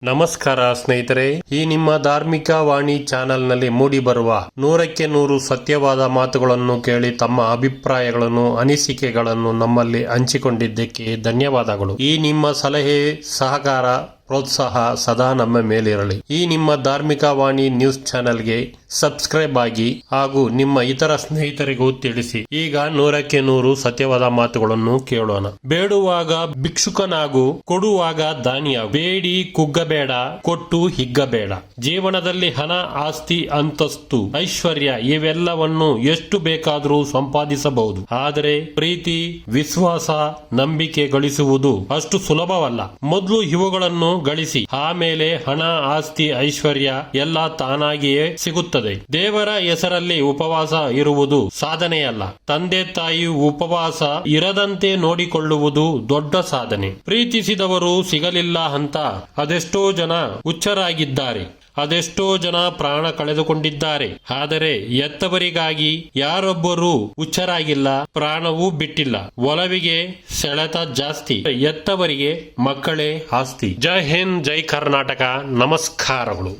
ನಮಸ್ಕಾರ ಸ್ನೇಹಿತರೆ, ಈ ನಿಮ್ಮ ಧಾರ್ಮಿಕ ವಾಣಿ ಚಾನೆಲ್ನಲ್ಲಿ ಮೂಡಿ ಬರುವ 100ಕ್ಕೆ 100 ಸತ್ಯವಾದ ಮಾತುಗಳನ್ನು ಕೇಳಿ ತಮ್ಮ ಅಭಿಪ್ರಾಯಗಳನ್ನು ಅನಿಸಿಕೆಗಳನ್ನು ನಮ್ಮಲ್ಲಿ ಹಂಚಿಕೊಂಡಿದ್ದಕ್ಕೆ ಧನ್ಯವಾದಗಳು. ಈ ನಿಮ್ಮ ಸಲಹೆ ಸಹಕಾರ ಪ್ರೋತ್ಸಾಹ ಸದಾ ನಮ್ಮ ಮೇಲಿರಲಿ. ಈ ನಿಮ್ಮ ಧಾರ್ಮಿಕ ವಾಣಿ ನ್ಯೂಸ್ ಚಾನೆಲ್ಗೆ ಸಬ್ಸ್ಕ್ರೈಬ್ ಆಗಿ ಹಾಗೂ ನಿಮ್ಮ ಇತರ ಸ್ನೇಹಿತರಿಗೂ ತಿಳಿಸಿ. ಈಗ 100ಕ್ಕೆ 100 ಸತ್ಯವಾದ ಮಾತುಗಳನ್ನು ಕೇಳೋಣ. ಬೇಡುವಾಗ ಭಿಕ್ಷುಕನಾಗು, ಕೊಡುವಾಗ ದಾನಿಯಾಗು. ಬೇಡಿ ಕುಗ್ಗಬೇಡ, ಕೊಟ್ಟು ಹಿಗ್ಗಬೇಡ. ಜೀವನದಲ್ಲಿ ಹಣ, ಆಸ್ತಿ, ಅಂತಸ್ತು, ಐಶ್ವರ್ಯ ಇವೆಲ್ಲವನ್ನು ಎಷ್ಟು ಬೇಕಾದರೂ ಸಂಪಾದಿಸಬಹುದು. ಆದರೆ ಪ್ರೀತಿ, ವಿಶ್ವಾಸ, ನಂಬಿಕೆ ಗಳಿಸುವುದು ಅಷ್ಟು ಸುಲಭವಲ್ಲ. ಮೊದಲು ಇವುಗಳನ್ನು ಗಳಿಸಿ, ಆಮೇಲೆ ಹಣ, ಆಸ್ತಿ, ಐಶ್ವರ್ಯ ಎಲ್ಲ ತಾನಾಗಿಯೇ ಸಿಗುತ್ತದೆ. ದೇವರ ಹೆಸರಲ್ಲಿ ಉಪವಾಸ ಇರುವುದು ಸಾಧನೆಯಲ್ಲ. ತಂದೆ ತಾಯಿ ಉಪವಾಸ ಇರದಂತೆ ನೋಡಿಕೊಳ್ಳುವುದು ದೊಡ್ಡ ಸಾಧನೆ. ಪ್ರೀತಿಸಿದವರು ಸಿಗಲಿಲ್ಲ ಅಂತ ಅದೆಷ್ಟೋ ಜನ ಹುಚ್ಚರಾಗಿದ್ದಾರೆ. ಅದೆಷ್ಟೋ ಜನ ಪ್ರಾಣ ಕಳೆದುಕೊಂಡಿದ್ದಾರೆ. ಆದರೆ ಎತ್ತವರಿಗಾಗಿ ಯಾರೊಬ್ಬರೂ ಹುಚ್ಚರಾಗಿಲ್ಲ, ಪ್ರಾಣವೂ ಬಿಟ್ಟಿಲ್ಲ. ಒಲವಿಗೆ ಸೆಳೆತ ಜಾಸ್ತಿ, ಎತ್ತವರಿಗೆ ಮಕ್ಕಳೇ ಆಸ್ತಿ. ಜೈ ಹಿಂದ್, ಜೈ ಕರ್ನಾಟಕ. ನಮಸ್ಕಾರಗಳು.